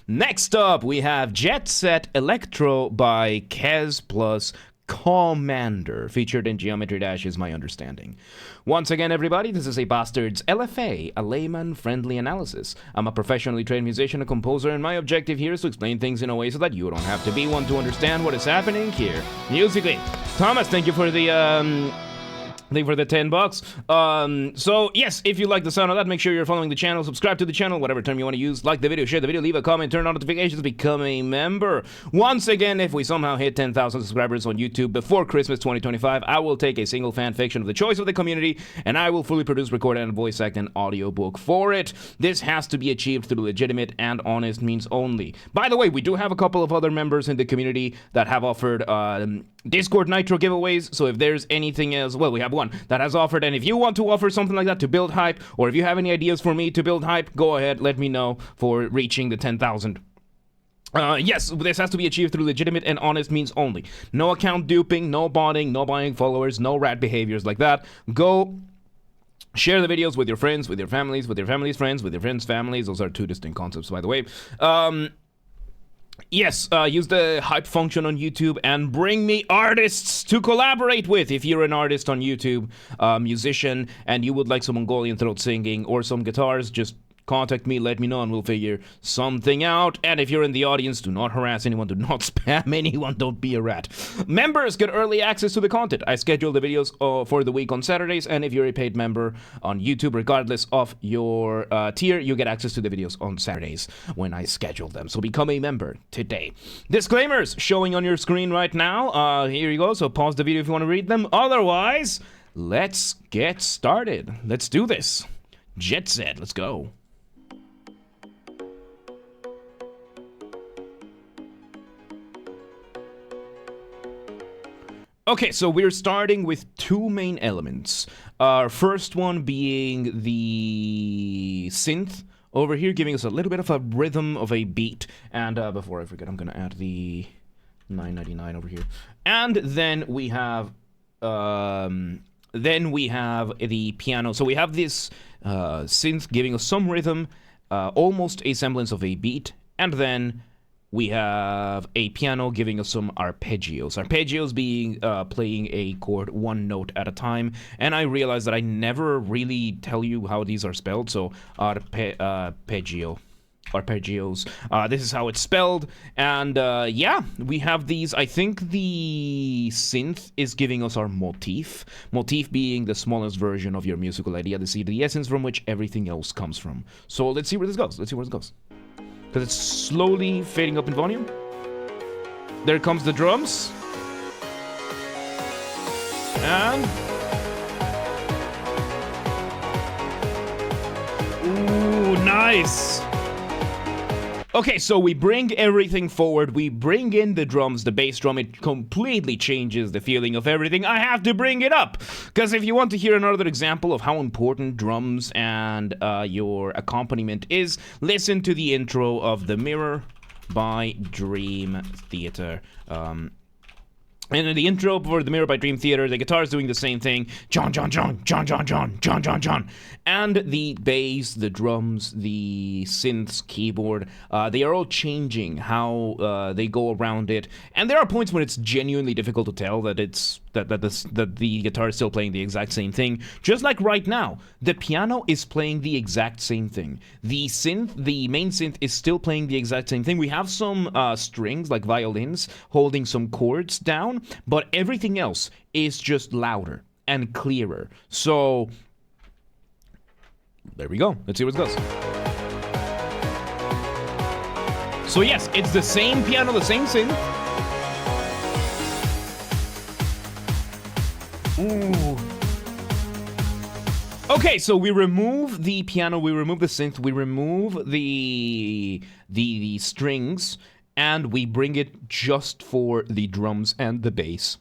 Next up, we have Jet Set Electro by Kezz plus Commander, featured in Geometry Dash is my understanding. Once again, everybody, this is a Basterd's LFA, a layman-friendly analysis. I'm a professionally trained musician and composer, and my objective here is to explain things in a way so that you don't have to be one to understand what is happening here musically. Thomas, thank you for the 10 bucks. So yes, if you like the sound of that, make sure you're following the channel, subscribe to the channel, whatever term you want to use, like the video, share the video, leave a comment, turn on notifications, become a member. Once again, if we somehow hit 10,000 subscribers on YouTube before Christmas 2025, I will take a single fan fiction of the choice of the community, and I will fully produce, record, and voice act an audiobook for it. This has to be achieved through legitimate and honest means only. By the way, we do have a couple of other members in the community that have offered Discord Nitro giveaways, so if there's anything else, well, we have one that has offered, and if you want to offer something like that to build hype, or if you have any ideas for me to build hype, go ahead, let me know for reaching the 10,000. Yes, this has to be achieved through legitimate and honest means only. No account duping, no botting, no buying followers, no rat behaviors like that. Go share the videos with your friends, with your families, with your family's friends, with your friends' families. Those are two distinct concepts, by the way. Yes, use the hype function on YouTube and bring me artists to collaborate with. If you're an artist on YouTube, musician, and you would like some Mongolian throat singing or some guitars, just contact me, let me know, and we'll figure something out. And if you're in the audience, do not harass anyone, do not spam anyone, don't be a rat. Members get early access to the content. I schedule the videos for the week on Saturdays, and if you're a paid member on YouTube, regardless of your tier, you get access to the videos on Saturdays when I schedule them. So become a member today. Disclaimers showing on your screen right now. Here you go, so pause the video if you want to read them. Otherwise, let's get started. Let's do this. Jet Set, let's go. Okay, so we're starting with two main elements. Our first one being the synth over here, giving us a little bit of a rhythm of a beat. And before I forget, I'm gonna add the 999 over here. And then we have the piano. So we have this synth giving us some rhythm, almost a semblance of a beat, and then we have a piano giving us some arpeggios. Arpeggios being playing a chord one note at a time. And I realized that I never really tell you how these are spelled. So arpeggios. This is how it's spelled. And yeah, we have these. I think the synth is giving us our motif. Motif being the smallest version of your musical idea, the essence from which everything else comes from. So let's see where this goes. Because it's slowly fading up in volume. There comes the drums. And ooh, nice. Okay, so we bring everything forward. We bring in the drums, the bass drum. It completely changes the feeling of everything. I have to bring it up. Because if you want to hear another example of how important drums and your accompaniment is, listen to the intro of The Mirror by Dream Theater. And in the intro for The Mirror by Dream Theater, the guitar is doing the same thing. John. And the bass, the drums, the synths, keyboard, they are all changing how they go around it. And there are points when it's genuinely difficult to tell that the guitar is still playing the exact same thing. Just like right now, the piano is playing the exact same thing. The main synth is still playing the exact same thing. We have some strings, like violins, holding some chords down, but everything else is just louder and clearer. So there we go. Let's see where it goes. So yes, it's the same piano, the same synth. Ooh. Okay, so we remove the piano, we remove the synth, we remove the strings, and we bring it just for the drums and the bass.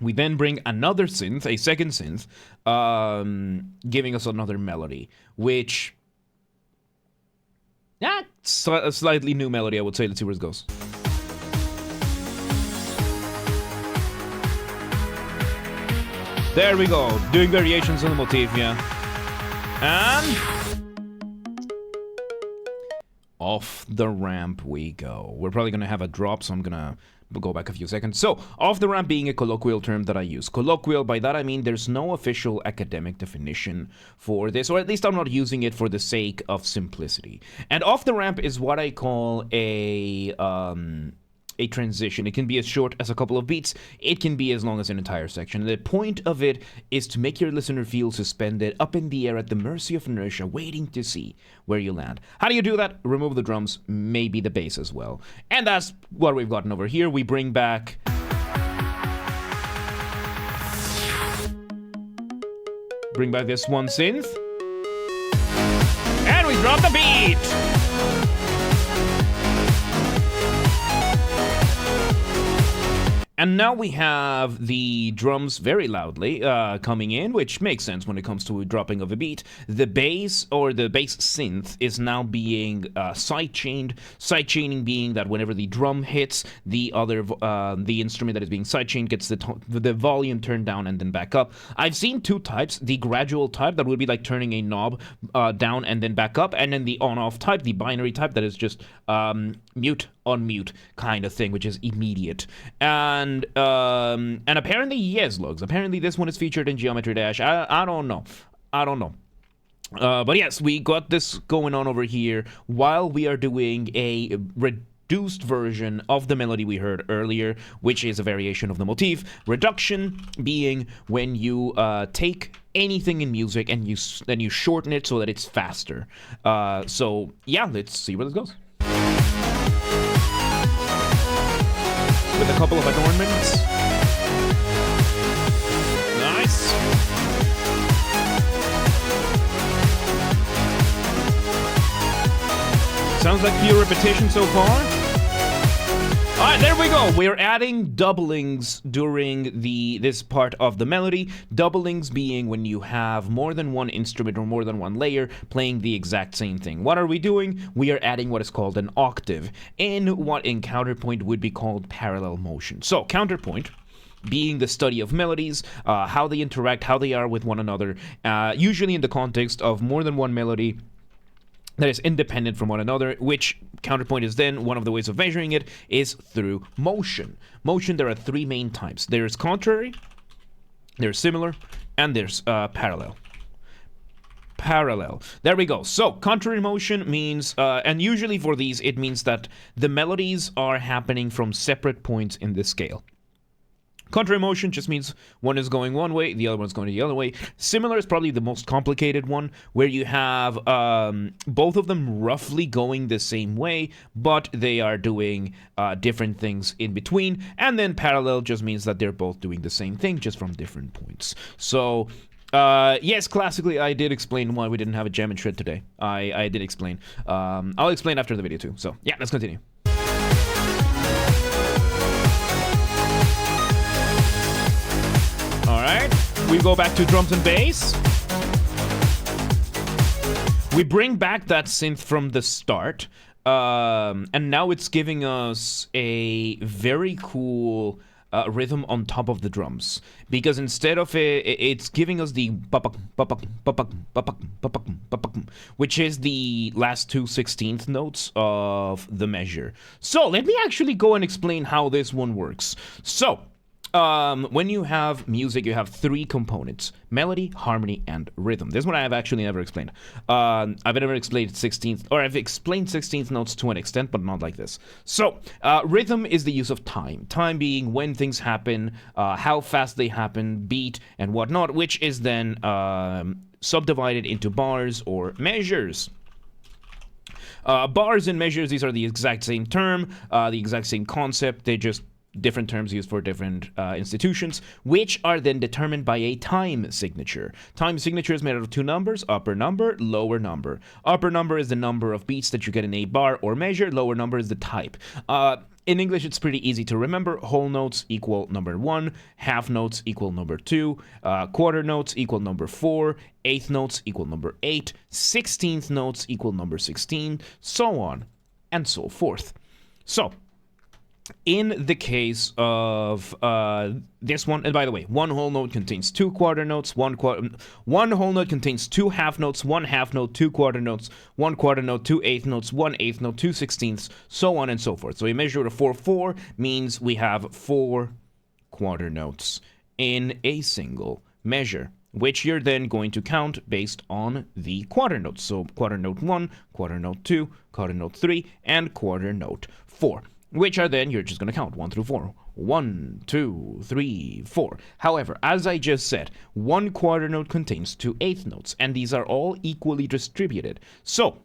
We then bring another synth, a second synth, giving us another melody, which a slightly new melody, I would say. Let's see where it goes. There we go, doing variations on the motif, yeah. And off the ramp we go. We're probably going to have a drop, so I'm going to go back a few seconds. So, off the ramp being a colloquial term that I use. Colloquial, by that I mean there's no official academic definition for this, or at least I'm not using it for the sake of simplicity. And off the ramp is what I call a transition. It can be as short as a couple of beats. It can be as long as an entire section. The point of it is to make your listener feel suspended up in the air at the mercy of inertia, waiting to see where you land. How do you do that? Remove the drums, maybe the bass as well. And that's what we've gotten over here. We bring back this one synth. And we drop the beat! And now we have the drums very loudly coming in, which makes sense when it comes to dropping of a beat. The bass, or the bass synth, is now being sidechained. Sidechaining being that whenever the drum hits, the instrument that is being sidechained gets the volume turned down and then back up. I've seen two types. The gradual type, that would be like turning a knob down and then back up, and then the on-off type, the binary type, that is just mute, unmute kind of thing, which is immediate. And apparently, yes, Lugs. Apparently, this one is featured in Geometry Dash. I don't know. But yes, we got this going on over here while we are doing a reduced version of the melody we heard earlier, which is a variation of the motif. Reduction being when you take anything in music and you shorten it so that it's faster. So yeah, let's see where this goes. With a couple of adornments. Nice. Sounds like pure repetition so far. Alright, there we go. We're adding doublings during this part of the melody. Doublings being when you have more than one instrument or more than one layer playing the exact same thing. What are we doing? We are adding what is called an octave in what in counterpoint would be called parallel motion. So, counterpoint being the study of melodies, how they interact, how they are with one another, usually in the context of more than one melody that is independent from one another, which counterpoint is then, one of the ways of measuring it is through motion. Motion, there are three main types. There's contrary, there's similar, and there's parallel. Parallel. There we go. So, contrary motion means, and usually for these, it means that the melodies are happening from separate points in the scale. Contrary motion just means one is going one way, the other one's going the other way. Similar is probably the most complicated one, where you have both of them roughly going the same way, but they are doing different things in between. And then parallel just means that they're both doing the same thing, just from different points. So, yes, classically, I did explain why we didn't have a jam and shred today. I did explain. I'll explain after the video too. So, yeah, let's continue. Alright, we go back to drums and bass. We bring back that synth from the start, and now it's giving us a very cool rhythm on top of the drums. Because instead of it's giving us the which is the last two 16th notes of the measure. So let me actually go and explain how this one works. So, when you have music, you have three components: melody, harmony, and rhythm. This one I have actually never explained. I've never explained 16th, or I've explained 16th notes to an extent, but not like this. So, rhythm is the use of time. Time being when things happen, how fast they happen, beat, and whatnot, which is then subdivided into bars or measures. Bars and measures, these are the exact same term, the exact same concept. They just different terms used for different institutions, which are then determined by a time signature. Time signature is made out of two numbers: upper number, lower number. Upper number is the number of beats that you get in a bar or measure. Lower number is the type. In English, it's pretty easy to remember. Whole notes equal number 1, half notes equal number 2, quarter notes equal number 4, eighth notes equal number 8, 16th notes equal number 16, so on and so forth. So, in the case of this one, and by the way, one whole note contains two quarter notes, one whole note contains two half notes, one half note, two quarter notes, one quarter note, two eighth notes, one eighth note, two sixteenths, so on and so forth. So a measure of 4/4 means we have 4 quarter notes in a single measure, which you're then going to count based on the quarter notes. So quarter note 1, quarter note 2, quarter note 3, and quarter note 4. Which are then, you're just going to count 1 through 4. 1, 2, 3, 4. However, as I just said, one quarter note contains two eighth notes, and these are all equally distributed. So,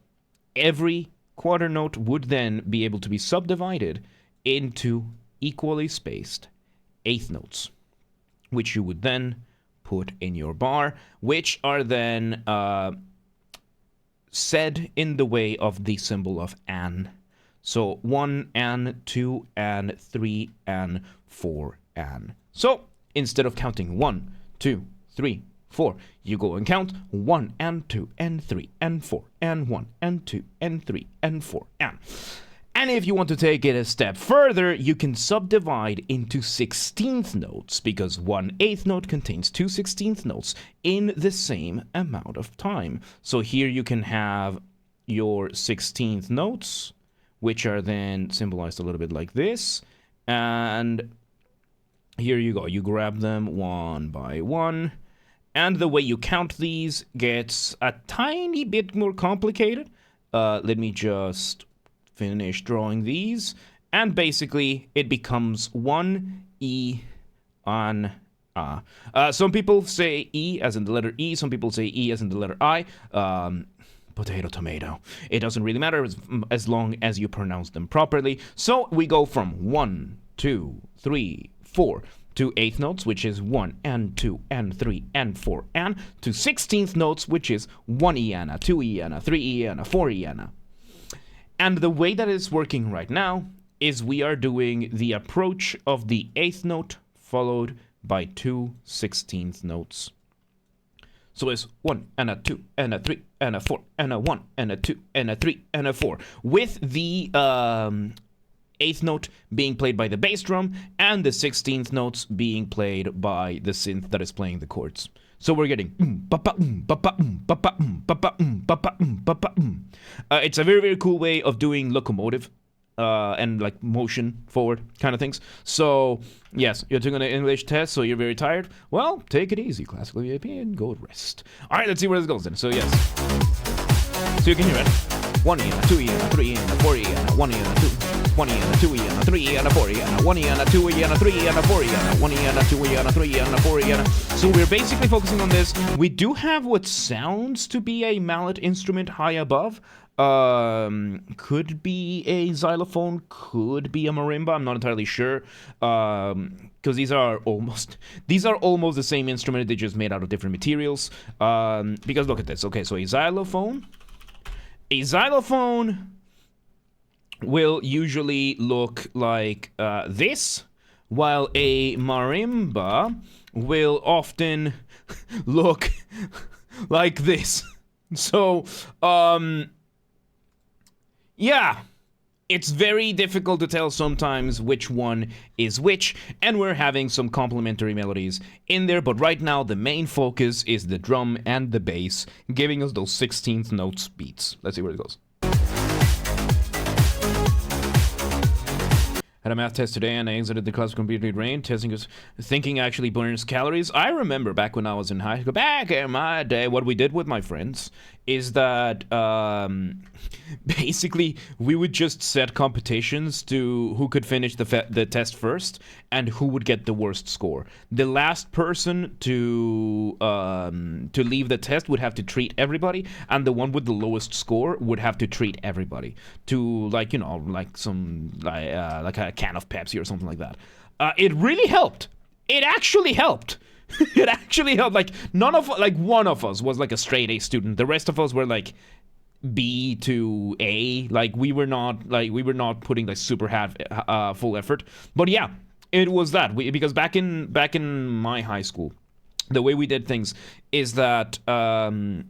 every quarter note would then be able to be subdivided into equally spaced eighth notes, which you would then put in your bar, which are then said in the way of the symbol of an. So 1 and 2 and 3 and 4 and. So instead of counting 1, 2, 3, 4, you go and count 1 and 2 and 3 and 4 and 1 and 2 and 3 and 4 and. And if you want to take it a step further, you can subdivide into 16th notes, because one eighth note contains two 16th notes in the same amount of time. So here you can have your 16th notes, which are then symbolized a little bit like this. And here you go. You grab them one by one. And the way you count these gets a tiny bit more complicated. Let me just finish drawing these. And basically, it becomes 1 E on A. Some people say E as in the letter E. Some people say E as in the letter I. Potato, tomato. It doesn't really matter as long as you pronounce them properly. So we go from 1, 2, 3, 4 to eighth notes, which is 1 and 2 and 3 and 4 and, to 16th notes, which is 1 iana, 2 iana, 3 iana, 4 iana. And the way that it's working right now is we are doing the approach of the eighth note followed by two 16th notes. So it's 1 and a 2 and a 3 and a 4 and a 1 and a 2 and a 3 and a 4, with the eighth note being played by the bass drum and the 16th notes being played by the synth that is playing the chords. So we're getting it's a very, very cool way of doing locomotive and like motion forward kind of things. So yes, you're taking an English test, so you're very tired. Well, take it easy, classical VIP, and go rest. All right, let's see where this goes then. So yes, so you can hear it. 1 and a 2 and a 3 and a 4 and a 1 and a 2. 1 and a 2 and a 3 and a 4 and a 1 and a 2 and a 3 and a 4 and a 1 and a 2 and a 3 and a 4 and a. So we're basically focusing on this. We do have what sounds to be a mallet instrument high above. Could be a xylophone, could be a marimba. I'm not entirely sure. Because these are almost the same instrument. They just made out of different materials. Because look at this. Okay, so a xylophone will usually look like this, while a marimba will often look like this. So, yeah, it's very difficult to tell sometimes which one is which, and we're having some complementary melodies in there, but right now the main focus is the drum and the bass, giving us those 16th notes beats. Let's see where it goes. Had a math test today and I exited the class completely drained. Testing is thinking actually burns calories. I remember back when I was in high school, back in my day, what we did with my friends is that basically we would just set competitions to who could finish the test first and who would get the worst score. The last person to leave the test would have to treat everybody, and the one with the lowest score would have to treat everybody to, like, you know, like some like a can of Pepsi or something like that. It really helped. It actually helped. It actually helped. Like one of us was like a straight A student. The rest of us were like B to A. Like we were not putting like super full effort. But yeah, it was that. Because back in my high school, the way we did things is that during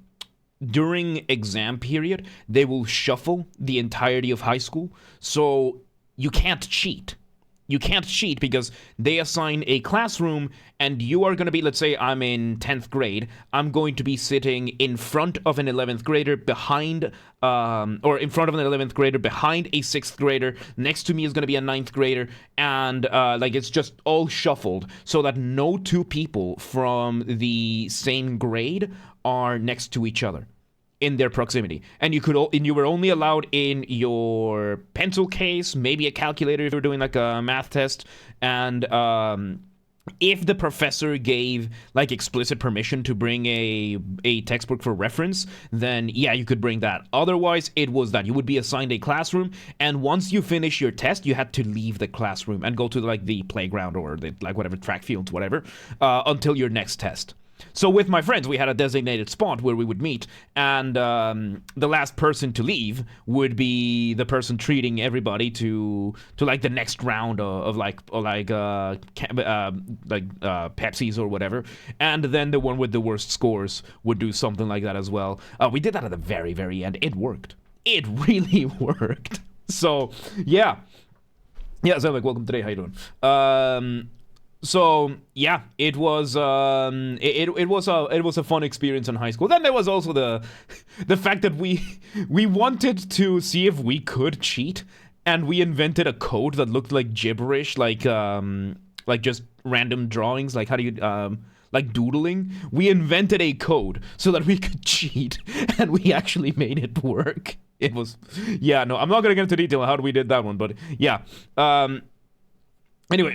exam period, they will shuffle the entirety of high school. So you can't cheat. you can't cheat because they assign a classroom and you are going to be, let's say I'm in 10th grade, I'm going to be sitting in front of an 11th grader behind, or in front of an 11th grader behind a 6th grader. Next to me is going to be a 9th grader, and like it's just all shuffled so that no two people from the same grade are next to each other in their proximity. And you were only allowed in your pencil case, maybe a calculator if you were doing like a math test, and if the professor gave like explicit permission to bring a textbook for reference, then yeah, you could bring that. Otherwise, it was that you would be assigned a classroom, and once you finish your test, you had to leave the classroom and go to like the playground or the, like whatever, track fields, whatever, until your next test. So with my friends, we had a designated spot where we would meet, and the last person to leave would be the person treating everybody to like the next round of Pepsis or whatever, and then the one with the worst scores would do something like that as well. We did that at the very, very end. It worked. It really worked. So yeah, Zelmic, welcome today. How you doing? So yeah, it was it was a fun experience in high school. Then there was also the fact that we wanted to see if we could cheat, and we invented a code that looked like gibberish, like just random drawings, like how do you like doodling. We invented a code so that we could cheat, and we actually made it work. It was, yeah, no, I'm not gonna get into detail on how we did that one, but yeah. Anyway,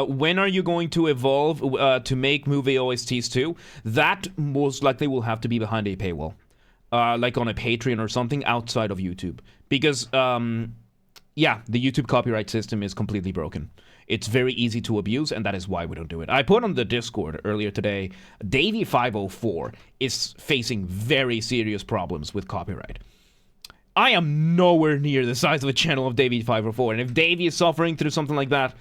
when are you going to evolve to make movie OSTs too? That most likely will have to be behind a paywall, like on a Patreon or something outside of YouTube. Because, yeah, the YouTube copyright system is completely broken. It's very easy to abuse, and that is why we don't do it. I put on the Discord earlier today, Davey504 is facing very serious problems with copyright. I am nowhere near the size of a channel of Davey504, and if Davey is suffering through something like that,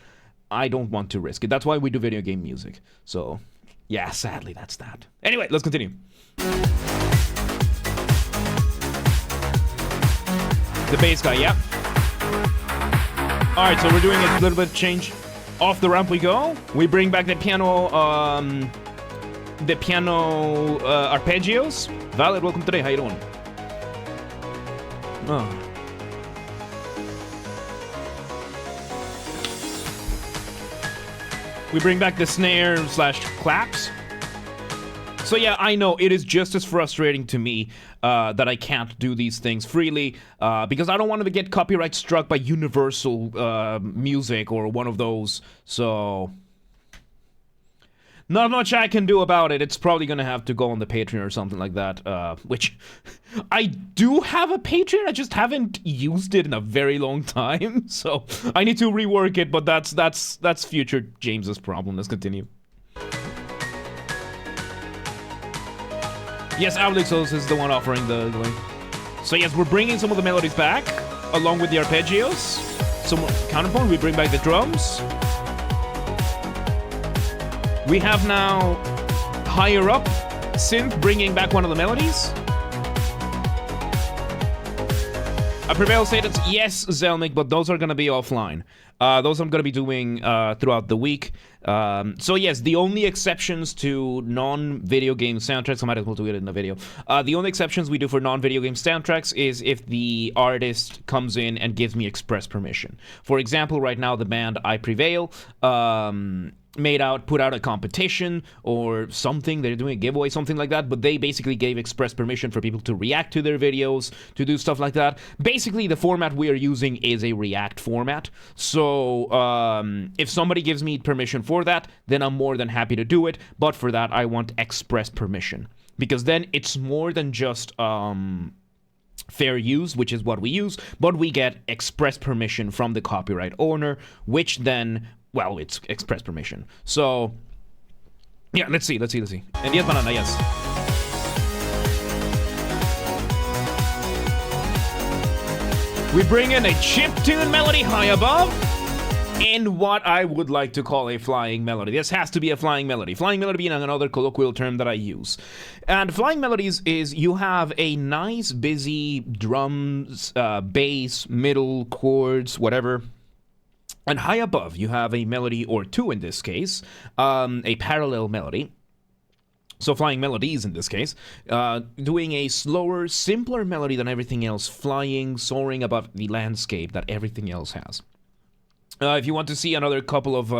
I don't want to risk it. That's why we do video game music. So, yeah, sadly, that's that. Anyway, let's continue. The bass guy, yeah. Alright, so we're doing a little bit of change. Off the ramp we go. We bring back the piano arpeggios. Valid, welcome today. How you doing? Oh. We bring back the snare / claps. So yeah, I know it is just as frustrating to me that I can't do these things freely because I don't want to get copyright struck by Universal Music or one of those. So not much I can do about it. It's probably gonna have to go on the Patreon or something like that, which I do have a Patreon, I just haven't used it in a very long time, so I need to rework it, but that's future James's problem. Let's continue. Yes, Alexos is the one offering the link. So yes, we're bringing some of the melodies back, along with the arpeggios. Some counterpoint, we bring back the drums. We have now higher up synth bringing back one of the melodies. I prevail status, yes, Zelnick, but those are going to be offline. Those I'm going to be doing throughout the week. So yes, the only exceptions to non-video game soundtracks, I might as well do it in the video. The only exceptions we do for non-video game soundtracks is if the artist comes in and gives me express permission. For example, right now the band I Prevail put out a competition or something. They're doing a giveaway, something like that, but they basically gave express permission for people to react to their videos, to do stuff like that. Basically, the format we are using is a React format. So if somebody gives me permission for that, then I'm more than happy to do it. But for that, I want express permission, because then it's more than just fair use, which is what we use, but we get express permission from the copyright owner, which then, well, it's express permission. So, yeah, let's see. And yes, banana, yes. We bring in a chiptune melody high above, in what I would like to call a flying melody. This has to be a flying melody. Flying melody being another colloquial term that I use. And flying melodies is you have a nice, busy drums, bass, middle, chords, whatever, And high above, you have a melody, or two in this case, a parallel melody. So flying melodies in this case, doing a slower, simpler melody than everything else, flying, soaring above the landscape that everything else has. If you want to see another couple of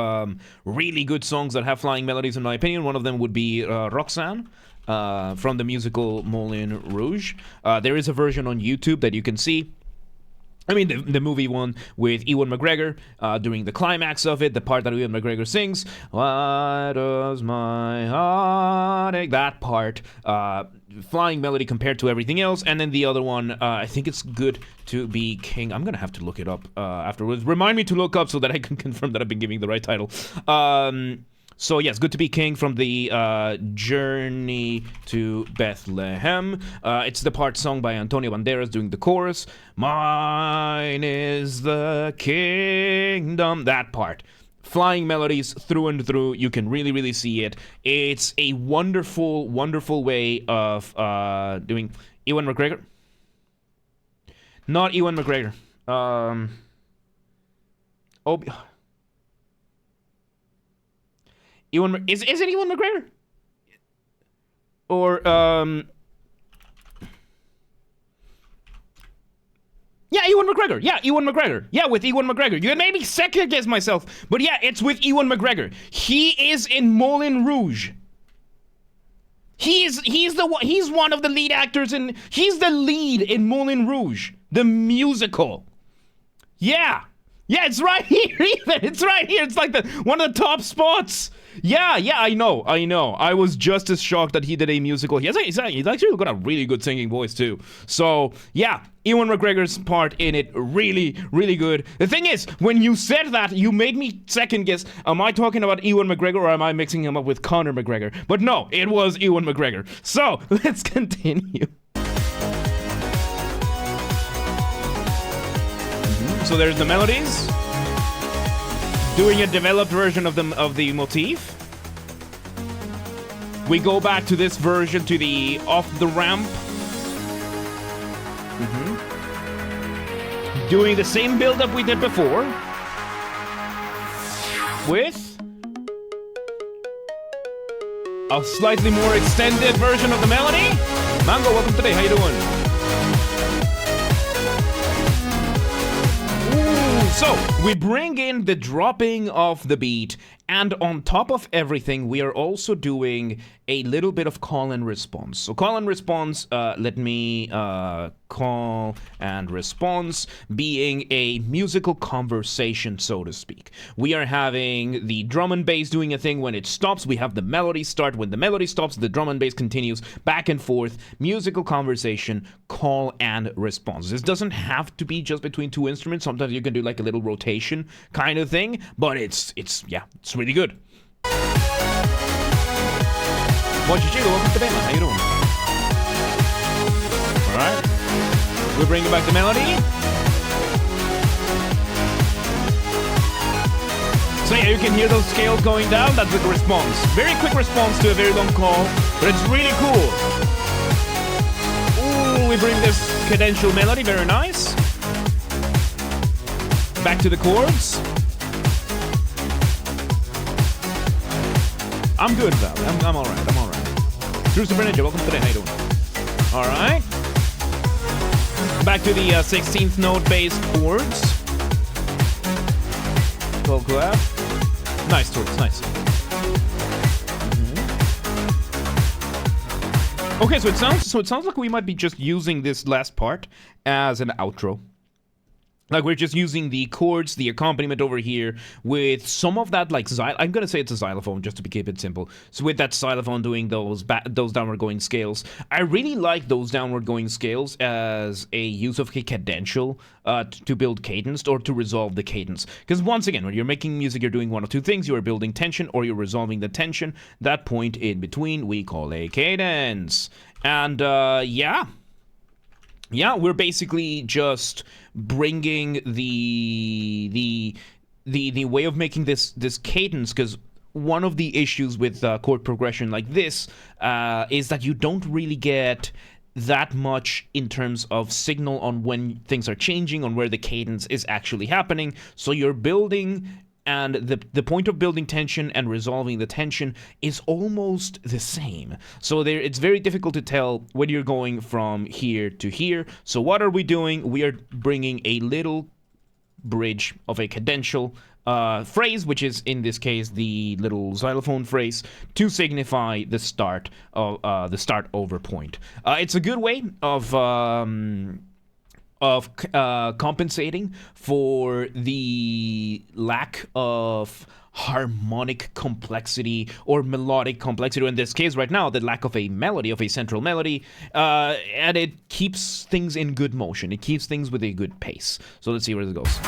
really good songs that have flying melodies, in my opinion, one of them would be Roxanne. From the musical Moulin Rouge. There is a version on YouTube that you can see. I mean, the movie one with Ewan McGregor during the climax of it, the part that Ewan McGregor sings, "Why does my heart ache?" That part, flying melody compared to everything else. And then the other one, I think it's Good to Be King. I'm going to have to look it up afterwards. Remind me to look up so that I can confirm that I've been giving the right title. So yes, Good to Be King from the Journey to Bethlehem. It's the part sung by Antonio Banderas doing the chorus. Mine is the kingdom. That part. Flying melodies through and through. You can really, really see it. It's a wonderful, wonderful way of doing... Ewan McGregor? Not Ewan McGregor. Is it Ewan McGregor? Or, yeah, Ewan McGregor. Yeah, Ewan McGregor. Yeah, with Ewan McGregor. You can maybe second guess myself, but yeah, it's with Ewan McGregor. He is in Moulin Rouge. He's one of the lead actors he's the lead in Moulin Rouge, the musical. Yeah. Yeah, it's right here, Ethan. It's right here. It's like one of the top spots. Yeah, I know. I was just as shocked that he did a musical. He's actually got a really good singing voice, too. So, yeah, Ewan McGregor's part in it, really, really good. The thing is, when you said that, you made me second guess, am I talking about Ewan McGregor or am I mixing him up with Conor McGregor? But no, it was Ewan McGregor. So, let's continue. So there's the melodies. Doing a developed version of the motif. We go back to this version, to the off the ramp. Doing the same build-up we did before. With a slightly more extended version of the melody. Mango, welcome today. How you doing? So, we bring in the dropping of the beat, and on top of everything, we are also doing a little bit of call and response. So, call and response, let me call and response being a musical conversation, so to speak. We are having the drum and bass doing a thing. When it stops, we have the melody start. When the melody stops, the drum and bass continues back and forth. Musical conversation, call and response. This doesn't have to be just between two instruments. Sometimes you can do like a little rotation kind of thing, but it's really good. Mochichiro, welcome to Bama. How you doing? Alright. We're bringing back the melody. So yeah, you can hear those scales going down. That's the response. Very quick response to a very long call, but it's really cool. Ooh, we bring this cadential melody. Very nice. Back to the chords. I'm good, Val. I'm alright. Drew Sabrina, welcome today. How you doing? Alright. Back to the 16th note bass chords. 12 clef. Nice chords, nice. Okay, so it sounds like we might be just using this last part as an outro. Like, we're just using the chords, the accompaniment over here, with some of that, like, I'm going to say it's a xylophone, just to keep it simple. So with that xylophone doing those downward going scales. I really like those downward going scales as a use of a cadential to build cadence, or to resolve the cadence. Because once again, when you're making music, you're doing one of two things. You are building tension, or you're resolving the tension. That point in between, we call a cadence. And, yeah, we're basically just bringing the way of making this cadence, because one of the issues with chord progression like this is that you don't really get that much in terms of signal on when things are changing, on where the cadence is actually happening. So you're building, and the point of building tension and resolving the tension is almost the same. So it's very difficult to tell when you're going from here to here. So what are we doing? We are bringing a little bridge of a cadential phrase, which is in this case the little xylophone phrase, to signify the start of the start over point. It's a good way of compensating for the lack of harmonic complexity or melodic complexity, or in this case right now the lack of a melody, of a central melody, and it keeps things in good motion. It keeps things with a good pace. So let's see where this goes.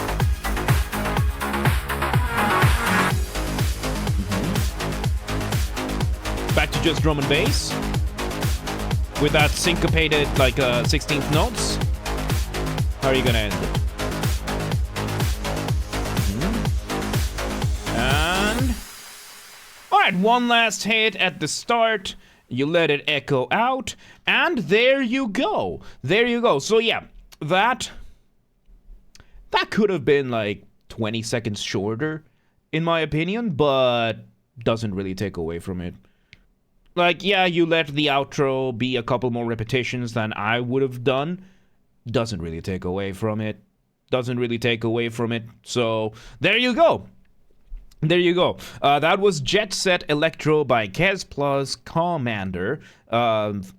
Back to just drum and bass with that syncopated, like 16th notes. How are you gonna end it? And alright, one last hit at the start. You let it echo out, and there you go. There you go. So yeah, that could have been like 20 seconds shorter, in my opinion, but doesn't really take away from it. Like, yeah, you let the outro be a couple more repetitions than I would have done. Doesn't really take away from it. Doesn't really take away from it. So, there you go. There you go. That was Jet Set Electro by Kezz plus Commander,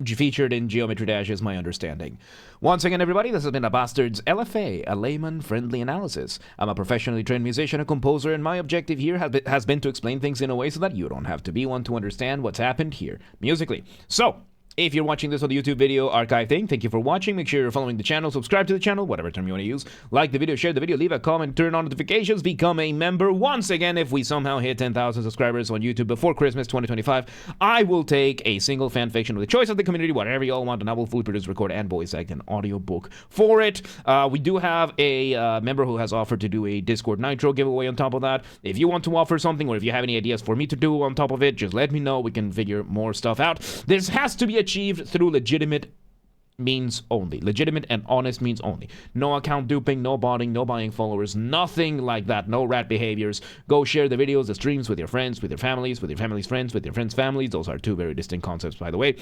featured in Geometry Dash, is my understanding. Once again, everybody, this has been a Basterd's LFA, a layman-friendly analysis. I'm a professionally trained musician and composer, and my objective here has been to explain things in a way so that you don't have to be one to understand what's happened here musically. So, if you're watching this on the YouTube video archive thing, thank you for watching. Make sure you're following the channel, subscribe to the channel, whatever term you want to use. Like the video, share the video, leave a comment, turn on notifications, become a member. Once again, if we somehow hit 10,000 subscribers on YouTube before Christmas 2025, I will take a single fanfiction of the choice of the community, whatever you all want, and I will fully produce, record, and voice act an audiobook for it. We do have a member who has offered to do a Discord Nitro giveaway on top of that. If you want to offer something, or if you have any ideas for me to do on top of it, just let me know. We can figure more stuff out. This has to be achieved through legitimate means only. Legitimate and honest means only. No account duping, no botting, no buying followers, nothing like that. No rat behaviors. Go share the videos, the streams with your friends, with your families, with your family's friends, with your friends' families. Those are two very distinct concepts, by the way.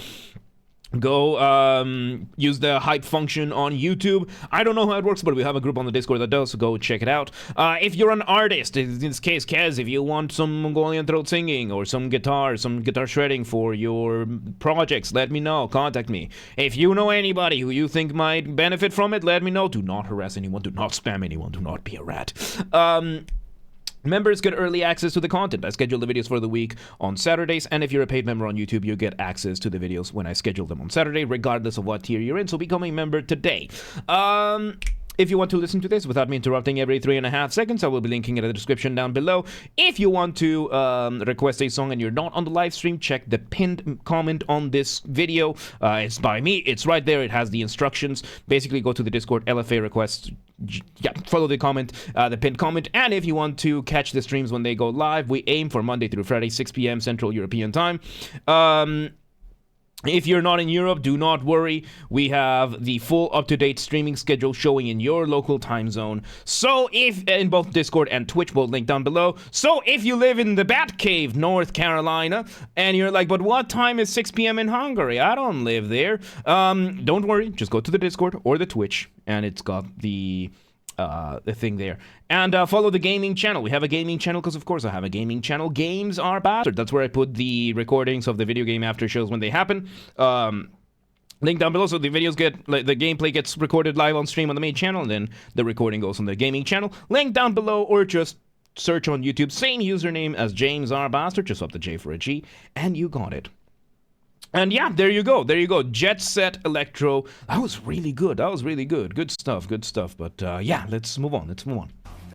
Go use the hype function on YouTube. I don't know how it works, but we have a group on the Discord that does, so go check it out. If you're an artist, in this case Kezz, if you want some Mongolian throat singing or some guitar shredding for your projects, let me know. Contact me. If you know anybody who you think might benefit from it, let me know. Do not harass anyone. Do not spam anyone. Do not be a rat. Members get early access to the content. I schedule the videos for the week on Saturdays, and if you're a paid member on YouTube, you get access to the videos when I schedule them on Saturday, regardless of what tier you're in, so become a member today. If you want to listen to this without me interrupting every 3.5 seconds, I will be linking it in the description down below. If you want to request a song and you're not on the live stream, check the pinned comment on this video. It's by me. It's right there. It has the instructions. Basically, go to the Discord LFA request. Yeah, follow the comment, the pinned comment. And if you want to catch the streams when they go live, we aim for Monday through Friday, 6 p.m. Central European Time. If you're not in Europe, do not worry. We have the full up-to-date streaming schedule showing in your local time zone. So if, in both Discord and Twitch, both linked down below. So if you live in the Batcave, North Carolina, and you're like, but what time is 6 p.m. in Hungary? I don't live there. Don't worry. Just go to the Discord or the Twitch, and it's got the thing there. And follow the gaming channel. We have a gaming channel because, of course, I have a gaming channel. Games are Basterd. That's where I put the recordings of the video game after shows when they happen. Link down below, so the videos get, like, the gameplay gets recorded live on stream on the main channel, and then the recording goes on the gaming channel. Link down below, or just search on YouTube, same username as James R. Basterd, just swap the J for a G, and you got it. And yeah, there you go. There you go. Jet Set Electro. That was really good. That was really good. Good stuff. Good stuff. But yeah, let's move on. Let's move on.